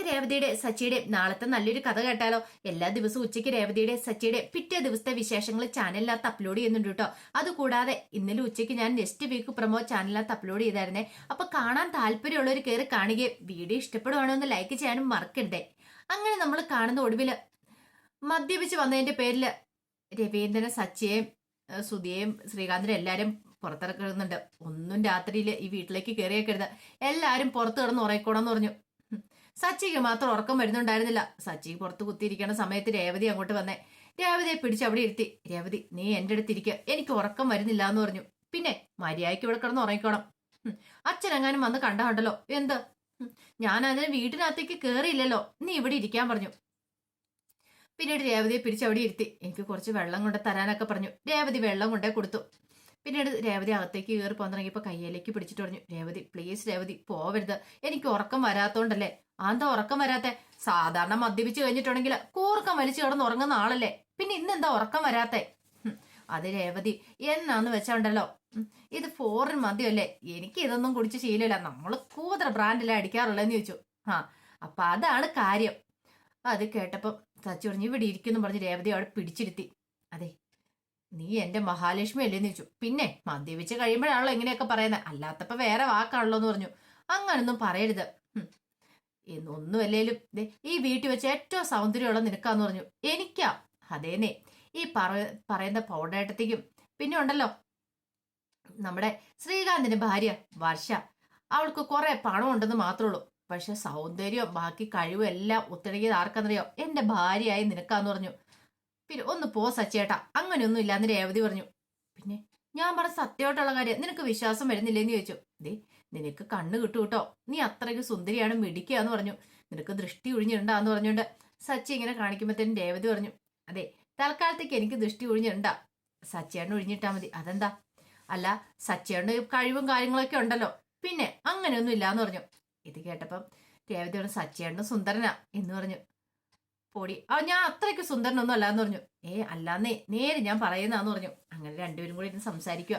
നമുക്ക് രേവതിയുടെ സച്ചിയുടെ നാളത്തെ നല്ലൊരു കഥ കേട്ടാലോ? എല്ലാ ദിവസവും ഉച്ചയ്ക്ക് രേവതിയുടെ സച്ചിയുടെ പിറ്റേ ദിവസത്തെ വിശേഷങ്ങൾ ചാനലിനകത്ത് അപ്ലോഡ് ചെയ്യുന്നുണ്ട് കേട്ടോ. അതുകൂടാതെ ഇന്നലെ ഉച്ചയ്ക്ക് ഞാൻ നെക്സ്റ്റ് വീക്ക് പ്രൊമോ ചാനലിനകത്ത് അപ്ലോഡ് ചെയ്തായിരുന്നേ. അപ്പൊ കാണാൻ താല്പര്യമുള്ളവർ കയറി കാണുകയും വീഡിയോ ഇഷ്ടപ്പെടുവാണോ എന്ന് ലൈക്ക് ചെയ്യാനും മറക്കരുതേ. അങ്ങനെ നമ്മൾ കാണുന്ന ഒടുവില് മദ്യപിച്ച് വന്നതിന്റെ പേരില് രവീന്ദ്രനെ സച്ചിയെയും സുധിയെയും ശ്രീകാന്തിനെ എല്ലാരും പുറത്തിറക്കുന്നുണ്ട്. ഒന്നും രാത്രിയിൽ ഈ വീട്ടിലേക്ക് കയറിയേക്കരുത്, എല്ലാരും പുറത്ത് കിടന്ന് ഉറയിക്കോണമെന്ന് പറഞ്ഞു. സച്ചിക്ക് മാത്രം ഉറക്കം വരുന്നുണ്ടായിരുന്നില്ല. സച്ചി പുറത്ത് കുത്തിയിരിക്കുന്ന സമയത്ത് രേവതി അങ്ങോട്ട് വന്നേ. രേവതിയെ പിടിച്ച് അവിടെ ഇരുത്തി. രേവതി, നീ എന്റെ അടുത്ത് ഇരിക്കുക, എനിക്ക് ഉറക്കം വരുന്നില്ല എന്ന് പറഞ്ഞു. പിന്നെ മര്യാദയ്ക്ക് ഇവിടെ കിടന്ന് ഉറങ്ങിക്കോണം. അച്ഛനെങ്ങാനും വന്ന് കണ്ടോ? എന്ത്? ഞാൻ അതിന് വീട്ടിനകത്തേക്ക് കയറിയില്ലല്ലോ, നീ ഇവിടെ ഇരിക്കാൻ പറഞ്ഞു. പിന്നീട് രേവതിയെ പിടിച്ച് അവിടെ ഇരുത്തി. എനിക്ക് കുറച്ച് വെള്ളം കൊണ്ട് തരാനൊക്കെ പറഞ്ഞു. രേവതി വെള്ളം കൊണ്ടേ കൊടുത്തു. പിന്നീട് രേവതി അകത്തേക്ക് കയറി പോകാൻ തുടങ്ങിയപ്പോൾ കയ്യിലേക്ക് പിടിച്ചിട്ട് പറഞ്ഞു, രേവതി പ്ലീസ് രേവതി പോവരുത്, എനിക്ക് ഉറക്കം വരാത്തോണ്ടല്ലേ. ആന്താ ഉറക്കം വരാത്തെ? സാധാരണ മദ്യപിച്ച് കഴിഞ്ഞിട്ടുണ്ടെങ്കിൽ കൂർക്കം വലിച്ചു കിടന്ന് ഉറങ്ങുന്ന ആളല്ലേ, പിന്നെ ഇന്നെന്താ ഉറക്കം വരാത്തെ? അത് രേവതി എന്നാന്ന് വെച്ചാണ്ടല്ലോ, ഇത് ഫോറിൻ മദ്യമല്ലേ, എനിക്ക് ഇതൊന്നും കുടിച്ച് ശീലമില്ല, നമ്മള് കൂതറ ബ്രാൻഡിലെ അടിക്കാറുള്ളതെന്ന് ചോദിച്ചു. അപ്പൊ അതാണ് കാര്യം. അത് കേട്ടപ്പം സച്ചി പറഞ്ഞു, ഇവിടെ ഇരിക്കുന്നു പറഞ്ഞ് രേവതി അവിടെ പിടിച്ചിരുത്തി. അതെ, നീ എന്റെ മഹാലക്ഷ്മി അല്ലേന്ന് ചോദിച്ചു. പിന്നെ മദ്യപിച്ച് കഴിയുമ്പോഴാണല്ലോ ഇങ്ങനെയൊക്കെ പറയുന്നത്, അല്ലാത്തപ്പോ വേറെ വാക്കാണല്ലോ എന്ന് പറഞ്ഞു. അങ്ങനൊന്നും പറയരുത്, എന്നൊന്നുമല്ലേലും ഈ വീട്ടിൽ വെച്ച് ഏറ്റവും സൗന്ദര്യമുള്ള നിനക്കാന്ന് പറഞ്ഞു. എനിക്കാ? അതേനെ, ഈ പറയുന്ന പൗഡേട്ടത്തേക്കും പിന്നെ ഉണ്ടല്ലോ നമ്മുടെ ശ്രീകാന്തിന്റെ ഭാര്യ വർഷ, അവൾക്ക് കുറെ പണം ഉണ്ടെന്ന് മാത്രമേ ഉള്ളൂ, പക്ഷെ സൗന്ദര്യവും ബാക്കി കഴിവും എല്ലാം ഒത്തിണങ്ങിയത് ആർക്കെന്നറിയോ? എന്റെ ഭാര്യയായി നിനക്കാന്ന് പറഞ്ഞു. പിന്നെ ഒന്ന് പോ സച്ചേട്ടാ, അങ്ങനെയൊന്നും ഇല്ലാന്ന് രേവതി പറഞ്ഞു. പിന്നെ ഞാൻ പറഞ്ഞ സത്യമായിട്ടുള്ള കാര്യം, നിനക്ക് വിശ്വാസം വരുന്നില്ലേന്ന് ചോദിച്ചു. നിനക്ക് കണ്ണ് കിട്ടു കേട്ടോ, നീ അത്രയ്ക്ക് സുന്ദരിയാണ്, മിടിക്കുകയെന്ന് പറഞ്ഞു. നിനക്ക് ദൃഷ്ടി ഒഴിഞ്ഞിട്ടുണ്ടാന്ന് പറഞ്ഞുകൊണ്ട് സച്ചി ഇങ്ങനെ കാണിക്കുമ്പോഴത്തേനും രേവതി പറഞ്ഞു, അതെ തൽക്കാലത്തേക്ക് എനിക്ക് ദൃഷ്ടി ഒഴിഞ്ഞിട്ടുണ്ടാ, സച്ചേട്ടന് ഒഴിഞ്ഞിട്ടാ മതി. അതെന്താ? അല്ല, സച്ചേട്ടന് കഴിവും കാര്യങ്ങളൊക്കെ ഉണ്ടല്ലോ, പിന്നെ അങ്ങനെയൊന്നും ഇല്ലാന്ന് പറഞ്ഞു. ഇത് കേട്ടപ്പം രേവതി പറഞ്ഞു, സച്ചേട്ടന് സുന്ദരനാ എന്ന് പറഞ്ഞു. പൊടി, ഞാൻ അത്രയ്ക്ക് സുന്ദരനൊന്നും അല്ലാന്ന് പറഞ്ഞു. അല്ലാന്നേ, നേരെ ഞാൻ പറയുന്നാന്ന് പറഞ്ഞു. അങ്ങനെ രണ്ടുപേരും കൂടി ഇരുന്ന് സംസാരിക്കുക.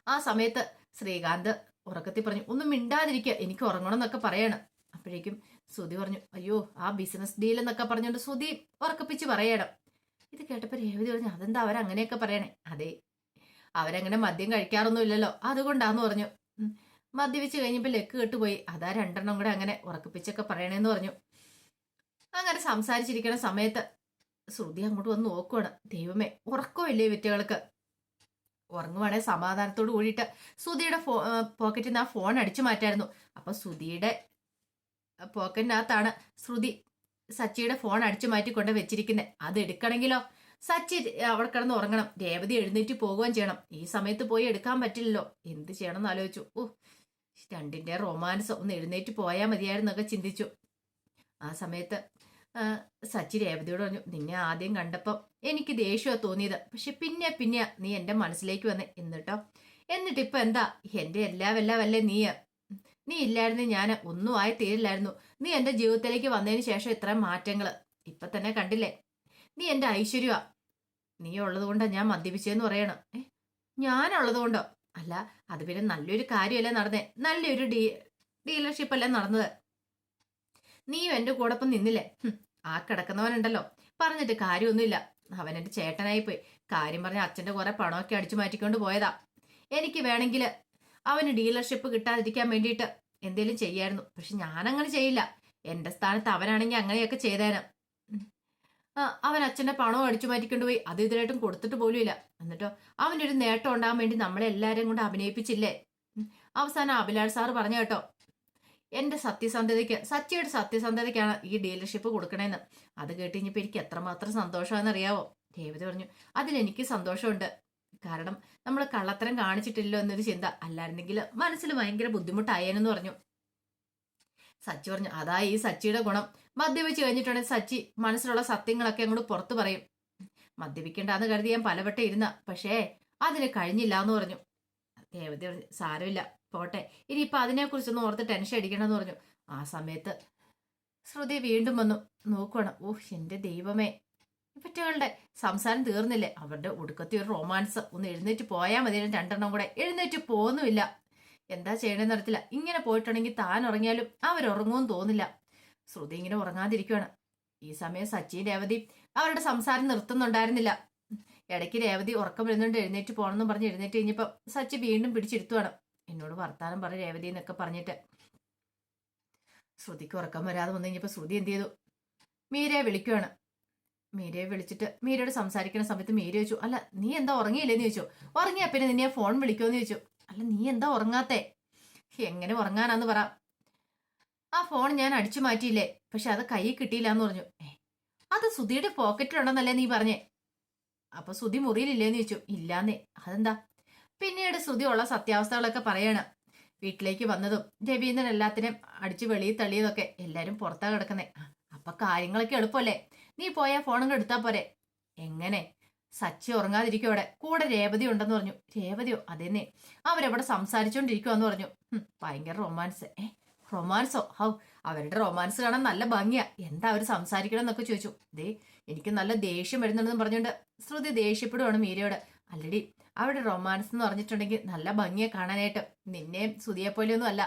ആ സമയത്ത് ശ്രീകാന്ത് ഉറക്കത്തിൽ പറഞ്ഞു, ഒന്നും മിണ്ടാതിരിക്കുക, എനിക്ക് ഉറങ്ങണം എന്നൊക്കെ പറയാണ്. അപ്പോഴേക്കും സുധി പറഞ്ഞു, അയ്യോ ആ ബിസിനസ് ഡീൽ എന്നൊക്കെ പറഞ്ഞുകൊണ്ട് സുധി ഉറക്കപ്പിച്ച് പറയണം. ഇത് കേട്ടപ്പോ രേവതി പറഞ്ഞു, അതെന്താ അവരങ്ങനെയൊക്കെ പറയണേ? അതെ, അവരങ്ങനെ മദ്യം കഴിക്കാറൊന്നും ഇല്ലല്ലോ, അതുകൊണ്ടാന്ന് പറഞ്ഞു. മദ്യപിച്ച് കഴിഞ്ഞപ്പോൾ ലെക്ക് കെട്ടുപോയി, അതാ രണ്ടെണ്ണം കൂടെ അങ്ങനെ ഉറക്കപ്പിച്ചൊക്കെ പറയണേന്ന് പറഞ്ഞു. അങ്ങനെ സംസാരിച്ചിരിക്കുന്ന സമയത്ത് ശ്രുതി അങ്ങോട്ട് വന്ന് നോക്കുവാണ്. ദൈവമേ, ഉറക്കമില്ലേ വിറ്റകൾക്ക്? ഉറങ്ങുവാണെ സമാധാനത്തോട് കൂടിയിട്ട് ശ്രുതിയുടെ പോക്കറ്റിൽ നിന്ന് ആ ഫോൺ അടിച്ചു മാറ്റായിരുന്നു. അപ്പൊ ശ്രുതിയുടെ പോക്കറ്റിനകത്താണ് ശ്രുതി സച്ചിയുടെ ഫോൺ അടിച്ചു മാറ്റിക്കൊണ്ട് വെച്ചിരിക്കുന്നത്. അത് എടുക്കണമെങ്കിലോ സച്ചി അവിടെ കിടന്ന് ഉറങ്ങണം, രേവതി എഴുന്നേറ്റ് പോകുകയും ചെയ്യണം. ഈ സമയത്ത് പോയി എടുക്കാൻ പറ്റില്ലല്ലോ, എന്ത് ചെയ്യണം എന്ന് ആലോചിച്ചു. രണ്ടിന്റെ റൊമാൻസ് ഒന്ന് എഴുന്നേറ്റ് പോയാൽ മതിയായിരുന്നൊക്കെ ചിന്തിച്ചു. ആ സമയത്ത് സച്ചി രേവതിയോട് പറഞ്ഞു, നിന്നെ ആദ്യം കണ്ടപ്പം എനിക്ക് ദേഷ്യമാണ് തോന്നിയത്, പക്ഷെ പിന്നെ നീ എന്റെ മനസ്സിലേക്ക് വന്നേ. എന്നിട്ടിപ്പൊ എന്താ? എന്റെ എല്ലാം അല്ലേ നീ ഇല്ലായിരുന്നു ഞാൻ ഒന്നും ആയി തീരില്ലായിരുന്നു. നീ എന്റെ ജീവിതത്തിലേക്ക് വന്നതിന് ശേഷം ഇത്രയും മാറ്റങ്ങള് ഇപ്പൊ തന്നെ കണ്ടില്ലേ? നീ എന്റെ ഐശ്വര്യമാ. നീ ഉള്ളത് കൊണ്ടാ ഞാൻ മദ്യപിച്ചെന്ന് പറയണം. ഞാനുള്ളത് കൊണ്ടോ? അല്ല, അത് പിന്നെ നല്ലൊരു കാര്യമല്ലേ നടന്നേ, നല്ലൊരു ഡീലർഷിപ്പ് അല്ലേ നടന്നത്. നീയും എന്റെ കൂടൊപ്പം നിന്നില്ലേ? ആ കിടക്കുന്നവനുണ്ടല്ലോ, പറഞ്ഞിട്ട് കാര്യമൊന്നുമില്ല, അവൻ എന്റെ ചേട്ടനായി പോയി. കാര്യം പറഞ്ഞ അച്ഛന്റെ കുറെ പണമൊക്കെ അടിച്ചു മാറ്റിക്കൊണ്ട് പോയതാ. എനിക്ക് വേണമെങ്കിൽ അവന് ഡീലർഷിപ്പ് കിട്ടാതിരിക്കാൻ വേണ്ടിയിട്ട് എന്തേലും ചെയ്യായിരുന്നു, പക്ഷെ ഞാനങ്ങനെ ചെയ്യില്ല. എന്റെ സ്ഥാനത്ത് അവനാണെങ്കിൽ അങ്ങനെയൊക്കെ ചെയ്തേനെ. അവൻ അച്ഛന്റെ പണവും അടിച്ചു മാറ്റിക്കൊണ്ട് പോയി, അത് ഇതിലായിട്ടും കൊടുത്തിട്ട് പോലും ഇല്ല. എന്നിട്ടോ അവനൊരു നേട്ടം ഉണ്ടാകാൻ വേണ്ടി നമ്മളെല്ലാരും കൊണ്ട് അഭിനയിപ്പിച്ചില്ലേ? അവസാനം അഭിലാഷ് സാറ് പറഞ്ഞ കേട്ടോ, എന്റെ സച്ചിയുടെ സത്യസന്ധതയ്ക്കാണ് ഈ ഡീലർഷിപ്പ് കൊടുക്കണേന്ന്. അത് കേട്ടിഞ്ഞപ്പോ എനിക്ക് എത്രമാത്രം സന്തോഷമാണെന്ന് അറിയാവോ? രേവതി പറഞ്ഞു, അതിലെനിക്ക് സന്തോഷമുണ്ട്. കാരണം നമ്മൾ കള്ളത്തരം കാണിച്ചിട്ടില്ലോ എന്നൊരു ചിന്ത, അല്ലായിരുന്നെങ്കിൽ മനസ്സിൽ ഭയങ്കര ബുദ്ധിമുട്ടായേനെന്ന് പറഞ്ഞു. സച്ചി പറഞ്ഞു, അതാ ഈ സച്ചിയുടെ ഗുണം. മദ്യപിച്ച് കഴിഞ്ഞിട്ടുണ്ടെങ്കിൽ സച്ചി മനസ്സിലുള്ള സത്യങ്ങളൊക്കെ അങ്ങോട്ട് പുറത്തു പറയും. മദ്യപിക്കണ്ടെന്ന് കരുതി ഞാൻ പലവട്ടം ഇരുന്ന, പക്ഷേ അതിന് കഴിഞ്ഞില്ല എന്ന് പറഞ്ഞു. രേവതി പറഞ്ഞു, സാരമില്ല പോട്ടെ, ഇനിയിപ്പൊ അതിനെക്കുറിച്ചൊന്നും ഓർത്ത് ടെൻഷൻ അടിക്കണമെന്ന് പറഞ്ഞു. ആ സമയത്ത് ശ്രുതി വീണ്ടും വന്നു നോക്കണം. എന്റെ ദൈവമേ, ഇവറ്റകളുടെ സംസാരം തീർന്നില്ലേ? അവരുടെ ഒടുക്കത്തി ഒരു റൊമാൻസ്. ഒന്ന് എഴുന്നേറ്റ് പോയാൽ മതി, രണ്ടെണ്ണം കൂടെ എഴുന്നേറ്റ് പോകുന്നുമില്ല. എന്താ ചെയ്യണമെന്ന് അറിയത്തില്ല. ഇങ്ങനെ പോയിട്ടുണ്ടെങ്കിൽ താൻ ഉറങ്ങിയാലും അവരുറങ്ങുമെന്ന് തോന്നില്ല. ശ്രുതി ഇങ്ങനെ ഉറങ്ങാതിരിക്കുകയാണ്. ഈ സമയം സച്ചിൻ രേവതി അവരുടെ സംസാരം നിർത്തുന്നുണ്ടായിരുന്നില്ല. ഇടയ്ക്ക് രേവതി ഉറക്കം വരുന്നുണ്ട്, എഴുന്നേറ്റ് പോകണമെന്നും പറഞ്ഞ് എഴുന്നേറ്റ് കഴിഞ്ഞപ്പോൾ സച്ചി വീണ്ടും പിടിച്ചിരുത്തുവാണ്. എന്നോട് വർത്താനം പറ രേവതി എന്നൊക്കെ പറഞ്ഞിട്ട്. ശ്രുതിക്ക് ഉറക്കം വരാതെ വന്നു കഴിഞ്ഞപ്പോൾ ശ്രുതി എന്ത് ചെയ്തു, മീരയെ വിളിക്കുവാണ്. മീരയെ വിളിച്ചിട്ട് മീരയോട് സംസാരിക്കുന്ന സമയത്ത് മീര ചോദിച്ചു, അല്ല നീ എന്താ ഉറങ്ങിയില്ലേന്ന് ചോദിച്ചു. ഉറങ്ങിയാ പിന്നെ നിന്നെ ഫോൺ വിളിക്കുമെന്ന് ചോദിച്ചു. അല്ല നീ എന്താ ഉറങ്ങാത്തെ? എങ്ങനെ ഉറങ്ങാനാന്ന് പറ. ആ ഫോൺ ഞാൻ അടിച്ചു മാറ്റിയില്ലേ, പക്ഷെ അത് കൈ കിട്ടിയില്ല എന്ന് പറഞ്ഞു. അത് സുധിയുടെ പോക്കറ്റിലുണ്ടെന്നല്ലേ നീ പറഞ്ഞേ? അപ്പൊ സുധി മുറിയിലില്ലേന്ന് ചോദിച്ചു. ഇല്ലാന്നേ. അതെന്താ? പിന്നീട് സുധി ഉള്ള സത്യാവസ്ഥകളൊക്കെ പറയാണ്. വീട്ടിലേക്ക് വന്നതും രവീന്ദ്രൻ എല്ലാത്തിനും അടിച്ചു വെളിയിൽ തള്ളിയതൊക്കെ എല്ലാരും പുറത്താ കിടക്കുന്നേ. അപ്പൊ കാര്യങ്ങളൊക്കെ എളുപ്പമല്ലേ, നീ പോയാ ഫോണും എടുത്താ പോരെ. എങ്ങനെ? സച്ചി ഉറങ്ങാതിരിക്കും അവിടെ, കൂടെ രേവതി ഉണ്ടെന്ന് പറഞ്ഞു. രേവതിയോ? അതേന്നേ, അവരവിടെ സംസാരിച്ചോണ്ടിരിക്കുവാന്ന് പറഞ്ഞു. ഭയങ്കര റൊമാൻസ്. റൊമാൻസോ? ഹൗ, അവരുടെ റൊമാൻസ് കാണാൻ നല്ല ഭംഗിയാ. എന്താ അവർ സംസാരിക്കണം എന്നൊക്കെ ചോദിച്ചു. ദേ എനിക്ക് നല്ല ദേഷ്യം വരുന്നുണ്ടെന്ന് പറഞ്ഞുകൊണ്ട് ശ്രുതി ദേഷ്യപ്പെടുവാണ് മീരയോട്. അല്ലടി, അവരുടെ റൊമാൻസ് എന്ന് പറഞ്ഞിട്ടുണ്ടെങ്കിൽ നല്ല ഭംഗിയെ കാണാനായിട്ട്. നിന്നെയും സുധിയെ പോലെയൊന്നും അല്ല,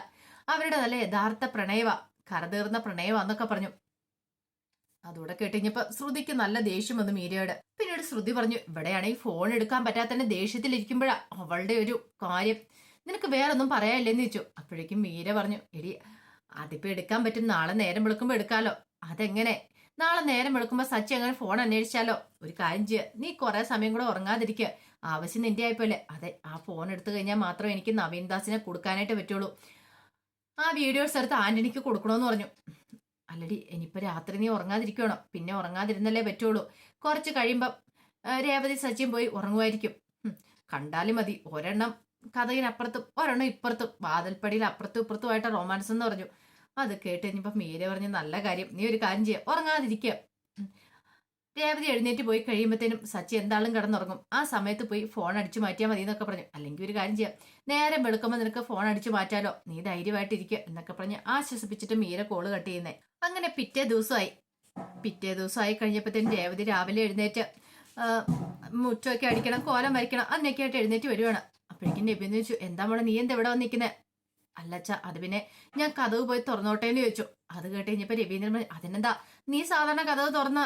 അവരുടെ നല്ല യഥാർത്ഥ പ്രണയവാ, കറതീർന്ന പ്രണയവാന്നൊക്കെ പറഞ്ഞു. അതോടെ കേട്ടുകഴിഞ്ഞപ്പോ ശ്രുതിക്ക് നല്ല ദേഷ്യം വന്നു മീരയോട്. പിന്നീട് ശ്രുതി പറഞ്ഞു, ഇവിടെയാണെങ്കിൽ ഫോൺ എടുക്കാൻ പറ്റാത്തന്നെ ദേഷ്യത്തിലിരിക്കുമ്പോഴാ അവളുടെ ഒരു കാര്യം. നിനക്ക് വേറൊന്നും പറയാനില്ലെന്ന് ചോദിച്ചു. അപ്പോഴേക്കും മീര പറഞ്ഞു, എടി അതിപ്പോ എടുക്കാൻ പറ്റും, നാളെ നേരം വെളുക്കുമ്പോ എടുക്കാലോ. അതെങ്ങനെ? നാളെ നേരം വെളുക്കുമ്പോ സച്ചി അങ്ങനെ ഫോൺ അന്വേഷിച്ചാലോ? ഒരു കാര്യം ചെയ്യുക, നീ കുറെ സമയം കൂടെ ഉറങ്ങാതിരിക്കുക. ആവശ്യം നിന്റെ ആയിപ്പോലെ. അതെ, ആ ഫോൺ എടുത്തു കഴിഞ്ഞാൽ മാത്രമേ എനിക്ക് നവീൻ ദാസിനെ കൊടുക്കാനായിട്ട് പറ്റുള്ളൂ. ആ വീഡിയോസ് എടുത്ത് ആന്റണിക്ക് കൊടുക്കണമെന്ന് പറഞ്ഞു. അല്ലടി, ഇനിയിപ്പോ രാത്രി നീ ഉറങ്ങാതിരിക്കണോ? പിന്നെ ഉറങ്ങാതിരുന്നല്ലേ പറ്റുള്ളൂ. കുറച്ച് കഴിയുമ്പം രേവതി സച്ചിൻ പോയി ഉറങ്ങുമായിരിക്കും. കണ്ടാലും മതി, ഒരെണ്ണം കഥയിനപ്പുറത്തും ഒരെണ്ണം ഇപ്പുറത്തും, വാതിൽപ്പടിയിൽ അപ്പുറത്തും ഇപ്പുറത്തുമായിട്ട് റൊമാൻസ് എന്ന് പറഞ്ഞു. അത് കേട്ട് കഴിഞ്ഞപ്പോ മീര പറഞ്ഞു, നല്ല കാര്യം, നീ ഒരു കാര്യം ചെയ്യുക, ഉറങ്ങാതിരിക്കുക. രേവതി എഴുന്നേറ്റ് പോയി കഴിയുമ്പോഴത്തേനും സച്ചി എന്താളും കിടന്നുറങ്ങും. ആ സമയത്ത് പോയി ഫോൺ അടിച്ചു മാറ്റിയാൽ മതി എന്നൊക്കെ പറഞ്ഞു. അല്ലെങ്കിൽ ഒരു കാര്യം ചെയ്യാം, നേരം വെളുക്കുമ്പോൾ നിനക്ക് ഫോൺ അടിച്ചു മാറ്റാലോ, നീ ധൈര്യമായിട്ടിരിക്കുക എന്നൊക്കെ പറഞ്ഞ് ആശ്വസിപ്പിച്ചിട്ട് മീര കോള് കട്ട് ചെയ്യുന്നേ. അങ്ങനെ പിറ്റേ ദിവസമായി കഴിഞ്ഞപ്പോഴത്തേനും രേവതി രാവിലെ എഴുന്നേറ്റ് മുറ്റമൊക്കെ അടിക്കണം, കോലം വരയ്ക്കണം, അതിനൊക്കെ ആയിട്ട് എഴുന്നേറ്റ് വരുവാണ്. അപ്പോഴേക്കും നബിന്ന് ചോദിച്ചു, എന്താ മോളെ നീ എന്താ ഇവിടെ വന്നിരിക്കുന്നത്? അല്ലച്ച, അത് പിന്നെ ഞാൻ കഥവ് പോയി തുറന്നോട്ടേന്ന് ചോദിച്ചു. അത് കേട്ട് കഴിഞ്ഞപ്പോ രവീന്ദ്രൻ, അതിനെന്താ, നീ സാധാരണ കഥവ് തുറന്ന്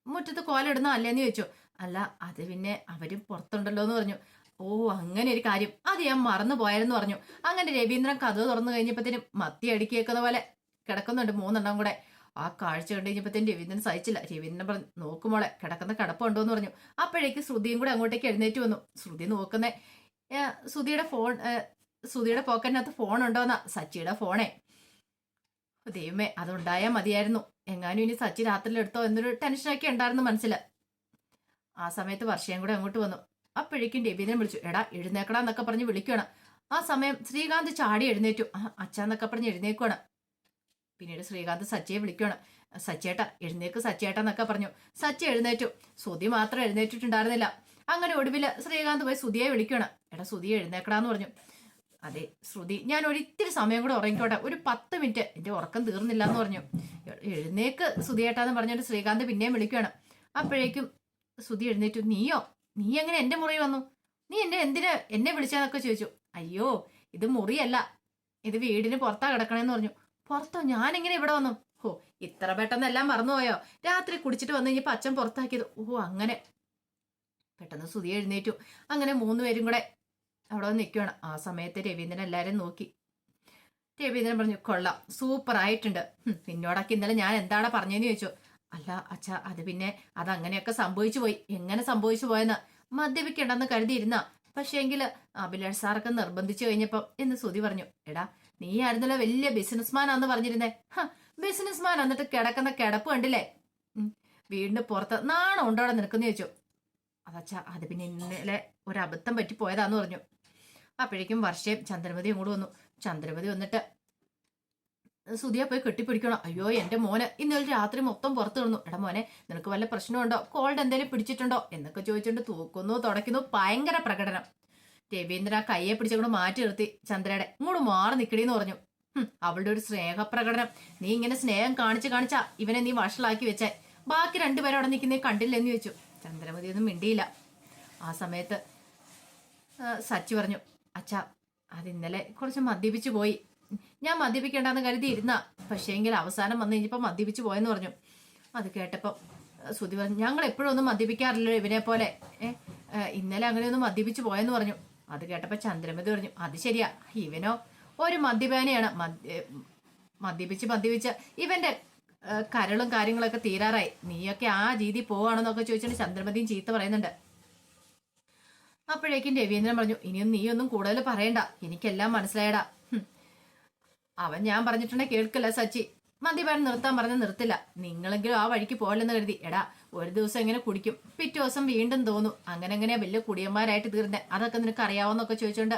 മുറ്റത്ത് കോലിടുന്ന അല്ലേന്ന് ചോദിച്ചു. അല്ല, അത് പിന്നെ അവരും പുറത്തുണ്ടല്ലോ എന്ന് പറഞ്ഞു. ഓ അങ്ങനെ ഒരു കാര്യം, അത് ഞാൻ മറന്നു പോയാലെന്ന് പറഞ്ഞു. അങ്ങനെ രവീന്ദ്രൻ കഥവ് തുറന്നു കഴിഞ്ഞപ്പോഴത്തേനും മത്തി അടുക്കിയേക്കുന്ന പോലെ കിടക്കുന്നുണ്ട് 3 കൂടെ. ആ കാഴ്ച കണ്ടു കഴിഞ്ഞപ്പോഴത്തേനും രവീന്ദ്രൻ സഹിച്ചില്ല. രവീന്ദ്രൻ പറഞ്ഞു, നോക്കുമോളെ കിടക്കുന്ന കിടപ്പുണ്ടോ എന്ന് പറഞ്ഞു. അപ്പോഴേക്ക് ശ്രുതിയും കൂടെ അങ്ങോട്ടേക്ക് എഴുന്നേറ്റ് വന്നു. ശ്രുതി നോക്കുന്നേ, ശ്രുതിയുടെ പോക്കറ്റിനകത്ത് ഫോൺ ഉണ്ടോന്നാ. സച്ചിയുടെ ഫോണേ. ദൈവമേ, അതുണ്ടായാൽ മതിയായിരുന്നു. എങ്ങാനും ഇനി സച്ചി രാത്രിയിൽ എടുത്തോ എന്നൊരു ടെൻഷനൊക്കെ ഉണ്ടായിരുന്നു മനസ്സിൽ. ആ സമയത്ത് വർഷയും കൂടെ അങ്ങോട്ട് വന്നു. അപ്പോഴേക്കും രവീന്ദ്രൻ വിളിച്ചു, എടാ എഴുന്നേക്കടാ എന്നൊക്കെ പറഞ്ഞ് വിളിക്കണം. ആ സമയം ശ്രീകാന്ത് ചാടി എഴുന്നേറ്റു. അച്ഛാന്നൊക്കെ പറഞ്ഞ് എഴുന്നേക്കുവാണ്. പിന്നീട് ശ്രീകാന്ത് സച്ചിയെ വിളിക്കണം. സച്ചേട്ടാ എഴുന്നേക്ക്, സച്ചേട്ടാ എന്നൊക്കെ പറഞ്ഞു. സച്ചി എഴുന്നേറ്റു. സുധി മാത്രം എഴുന്നേറ്റിട്ടുണ്ടായിരുന്നില്ല. അങ്ങനെ ഒടുവിൽ ശ്രീകാന്ത് പോയി സുധിയെ വിളിക്കണം. എടാ സുധിയെ എഴുന്നേക്കടാന്ന് പറഞ്ഞു. അതെ ശ്രുതി, ഞാൻ ഒരിത്തിരി സമയം കൂടെ ഉറങ്ങിക്കോട്ടെ, ഒരു 10 മിനിറ്റ്, എന്റെ ഉറക്കം തീർന്നില്ല എന്ന് പറഞ്ഞു. എഴുന്നേക്ക് സുധിയേട്ടാന്ന് പറഞ്ഞിട്ട് ശ്രീകാന്ത് പിന്നെയും വിളിക്കുകയാണ്. അപ്പോഴേക്കും സുധി എഴുന്നേറ്റു. നീ എങ്ങനെ എന്റെ മുറി വന്നു? നീ എന്തിനാ എന്നെ വിളിച്ചാന്നൊക്കെ ചോദിച്ചു. അയ്യോ, ഇത് മുറിയല്ല, ഇത് വീടിന് പുറത്താ കിടക്കണേന്ന് പറഞ്ഞു. പുറത്തോ? ഞാനെങ്ങനെ ഇവിടെ വന്നു? ഓ, ഇത്ര പെട്ടെന്ന് എല്ലാം മറന്നുപോയോ? രാത്രി കുടിച്ചിട്ട് വന്നു കഴിഞ്ഞപ്പോ അച്ഛൻ പുറത്താക്കിയത്. ഓ അങ്ങനെ. പെട്ടെന്ന് സുധി എഴുന്നേറ്റു. അങ്ങനെ 3 പേരും കൂടെ അവിടെ വന്ന് നിൽക്കുകയാണ്. ആ സമയത്ത് രവീന്ദ്രൻ എല്ലാരും നോക്കി. രവീന്ദ്രൻ പറഞ്ഞു, കൊള്ളാം, സൂപ്പർ ആയിട്ടുണ്ട്. നിന്നോടൊക്കെ ഇന്നലെ ഞാൻ എന്താണ് പറഞ്ഞതെന്ന് ചോദിച്ചു. അല്ല അച്ഛ, അത് പിന്നെ അതങ്ങനെയൊക്കെ സംഭവിച്ചു പോയി. എങ്ങനെ സംഭവിച്ചു പോയെന്ന്? മദ്യപിക്കണ്ടെന്ന് കരുതിയിരുന്ന, പക്ഷേ എങ്കില് അഭിലാഷ് സാറൊക്കെ നിർബന്ധിച്ചു കഴിഞ്ഞപ്പോ എന്ന് സുധി പറഞ്ഞു. എടാ, നീ ആയിരുന്നല്ലോ വലിയ ബിസിനസ്മാനാന്ന് പറഞ്ഞിരുന്നേ. ബിസിനസ്മാൻ എന്നിട്ട് കിടക്കുന്ന കിടപ്പ് കണ്ടില്ലേ? വീടിന് പുറത്ത് നാണം ഉണ്ടോടെ നിൽക്കുന്ന ചോദിച്ചു. അതച്ഛാ, അത് പിന്നെ ഇന്നലെ ഒരു അബദ്ധം പറ്റി പോയതാന്ന് പറഞ്ഞു. അപ്പോഴേക്കും വർഷയും ചന്ദ്രമതി അങ്ങോട്ട് വന്നു. ചന്ദ്രമതി വന്നിട്ട് സുധിയെ പോയി കെട്ടിപ്പിടിക്കണം. അയ്യോ എന്റെ മോന് ഇന്നലെ രാത്രി മൊത്തം പുറത്തു കിടന്നു. എടാ മോനെ, നിനക്ക് വല്ല പ്രശ്നമുണ്ടോ? കോൾഡ് എന്തെങ്കിലും പിടിച്ചിട്ടുണ്ടോ എന്നൊക്കെ ചോദിച്ചുകൊണ്ട് തൂക്കുന്നു, തുടയ്ക്കുന്നു. ഭയങ്കര പ്രകടനം. രവീന്ദ്ര കയ്യെ പിടിച്ചങ്ങോട്ട് മാറ്റി നിർത്തി. ചന്ദ്രയുടെ ഇങ്ങോട്ട് മാറി നിക്കടീന്ന് പറഞ്ഞു. അവളുടെ ഒരു സ്നേഹപ്രകടനം. നീ ഇങ്ങനെ സ്നേഹം കാണിച്ചാ ഇവനെ നീ വഷളാക്കി വെച്ചേ. ബാക്കി 2 പേരും അവിടെ നിൽക്കുന്നേ കണ്ടില്ലെന്ന് ചോദിച്ചു. ചന്ദ്രമതി ഒന്നും മിണ്ടിയില്ല. ആ സമയത്ത് സച്ചി പറഞ്ഞു, അച്ഛാ, അത് ഇന്നലെ കുറച്ച് മദ്യപിച്ചു പോയി. ഞാൻ മദ്യപിക്കേണ്ടെന്ന് കരുതി ഇരുന്ന, പക്ഷേ എങ്കിൽ അവസാനം വന്ന് കഴിഞ്ഞപ്പോൾ മദ്യപിച്ച് പോയെന്ന് പറഞ്ഞു. അത് കേട്ടപ്പോൾ ശ്രുതി പറഞ്ഞു, ഞങ്ങൾ എപ്പോഴും ഒന്നും മദ്യപിക്കാറില്ലല്ലോ ഇവനെ പോലെ, ഇന്നലെ അങ്ങനെയൊന്നും മദ്യപിച്ച് പോയെന്ന് പറഞ്ഞു. അത് കേട്ടപ്പോൾ ചന്ദ്രമതി പറഞ്ഞു, അത് ശരിയാ, ഇവനോ ഒരു മദ്യപാനിയാണ്. മദ്യപിച്ച് ഇവന്റെ കരളും കാര്യങ്ങളൊക്കെ തീരാറായി. നീയൊക്കെ ആ രീതി പോവാണെന്നൊക്കെ ചോദിച്ചിട്ട് ചന്ദ്രമതിയും ചീത്ത പറയുന്നുണ്ട്. അപ്പോഴേക്കും രവീന്ദ്രൻ പറഞ്ഞു, ഇനിയും നീയൊന്നും കൂടുതൽ പറയണ്ട, എനിക്കെല്ലാം മനസ്സിലായടാ. അവൻ ഞാൻ പറഞ്ഞിട്ടുണ്ടെ കേൾക്കില്ല സച്ചി. മദ്യപാനം നിർത്താൻ പറഞ്ഞ നിർത്തില്ല. നിങ്ങളെങ്കിലും ആ വഴിക്ക് പോകലെന്ന് കരുതി. എടാ, ഒരു ദിവസം എങ്ങനെ കുടിക്കും, പിറ്റേ ദിവസം വീണ്ടും തോന്നും. അങ്ങനെ വലിയ കുടിയന്മാരായിട്ട് തീർന്നെ, അതൊക്കെ നിനക്ക് അറിയാവോന്നൊക്കെ ചോദിച്ചോണ്ട്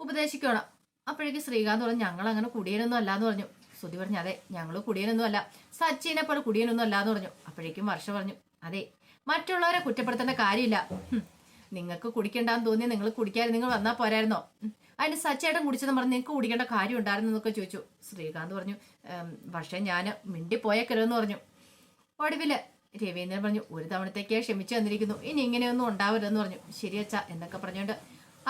ഉപദേശിക്കണം. അപ്പോഴേക്കും ശ്രീകാന്ത് പറഞ്ഞു, ഞങ്ങൾ അങ്ങനെ കുടിയനൊന്നും അല്ലാന്ന് പറഞ്ഞു. ശ്രുതി പറഞ്ഞു, അതെ, ഞങ്ങൾ കുടിയനൊന്നും അല്ല, സച്ചിനെ പോലെ കുടിയനൊന്നും അല്ലാന്ന് പറഞ്ഞു. അപ്പോഴേക്കും വർഷ പറഞ്ഞു, അതെ, മറ്റുള്ളവരെ കുറ്റപ്പെടുത്തേണ്ട കാര്യമില്ല. നിങ്ങൾക്ക് കുടിക്കണ്ടെന്ന് തോന്നി നിങ്ങൾ കുടിക്കാതെ നിങ്ങൾ വന്നാൽ പോരായിരുന്നോ? അതിന് സച്ചേട്ടൻ കുടിച്ചെന്ന് പറഞ്ഞ് നിങ്ങൾക്ക് കുടിക്കേണ്ട കാര്യം ഉണ്ടായിരുന്നു എന്നൊക്കെ ചോദിച്ചു. ശ്രീകാന്ത് പറഞ്ഞു, പക്ഷെ ഞാൻ മിണ്ടിപ്പോയേക്കരുതെന്ന് പറഞ്ഞു. ഒടുവില് രവീന്ദ്രൻ പറഞ്ഞു, ഒരു തവണത്തേക്കേ ക്ഷമിച്ചു വന്നിരിക്കുന്നു, ഇനി ഇങ്ങനെയൊന്നും ഉണ്ടാവരുതെന്ന് പറഞ്ഞു. ശരിയച്ച എന്നൊക്കെ പറഞ്ഞുകൊണ്ട്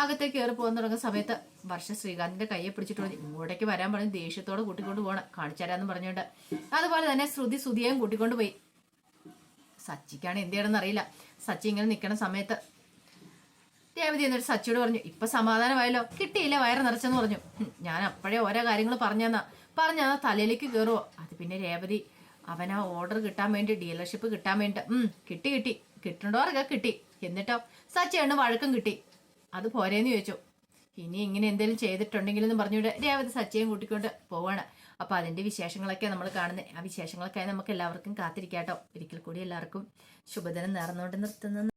അകത്തേക്ക് കയറി പോകാൻ തുടങ്ങുന്ന സമയത്ത് വർഷ ശ്രീകാന്തിന്റെ കയ്യെ പിടിച്ചിട്ട് പറഞ്ഞു, ഇങ്ങോട്ടേക്ക് വരാൻ പറഞ്ഞു, ദേഷ്യത്തോടെ കൂട്ടിക്കൊണ്ട് പോകണം, കാണിച്ചു തരാമെന്ന് പറഞ്ഞുകൊണ്ട്. അതുപോലെ തന്നെ ശ്രുതിയെയും കൂട്ടിക്കൊണ്ട് പോയി. സച്ചിക്കാണ് എന്ത് ചെയ്യണമെന്ന് അറിയില്ല. സച്ചി ഇങ്ങനെ നിൽക്കുന്ന സമയത്ത് രേവതി എന്നിട്ട് സച്ചിയോട് പറഞ്ഞു, ഇപ്പൊ സമാധാനമായല്ലോ, കിട്ടിയില്ല വയറ് നിറച്ചെന്ന് പറഞ്ഞു. ഞാൻ അപ്പോഴേ ഓരോ കാര്യങ്ങൾ പറഞ്ഞാ തലയിലേക്ക് കയറുമോ? അത് പിന്നെ രേവതി അവൻ ആ ഓർഡർ കിട്ടാൻ വേണ്ടി, ഡീലർഷിപ്പ് കിട്ടാൻ വേണ്ടി കിട്ടി കിട്ടണ്ടോറൊക്കെ കിട്ടി. എന്നിട്ടോ സച്ചിയാണ് വഴക്കം കിട്ടി, അത് പോരേന്ന് ചോദിച്ചു. ഇനി ഇങ്ങനെ എന്തെങ്കിലും ചെയ്തിട്ടുണ്ടെങ്കിലെന്ന് പറഞ്ഞുകൊണ്ട് രേവതി സച്ചിയും കൂട്ടിക്കൊണ്ട് പോവാണ്. അപ്പൊ അതിന്റെ വിശേഷങ്ങളൊക്കെ നമ്മൾ കാണുന്നത്. ആ വിശേഷങ്ങളൊക്കെ നമുക്ക് എല്ലാവർക്കും കാത്തിരിക്കാട്ടോ. ഒരിക്കൽ കൂടി എല്ലാവർക്കും ശുഭദിനം നേർന്നുകൊണ്ട് നിർത്തുന്നു.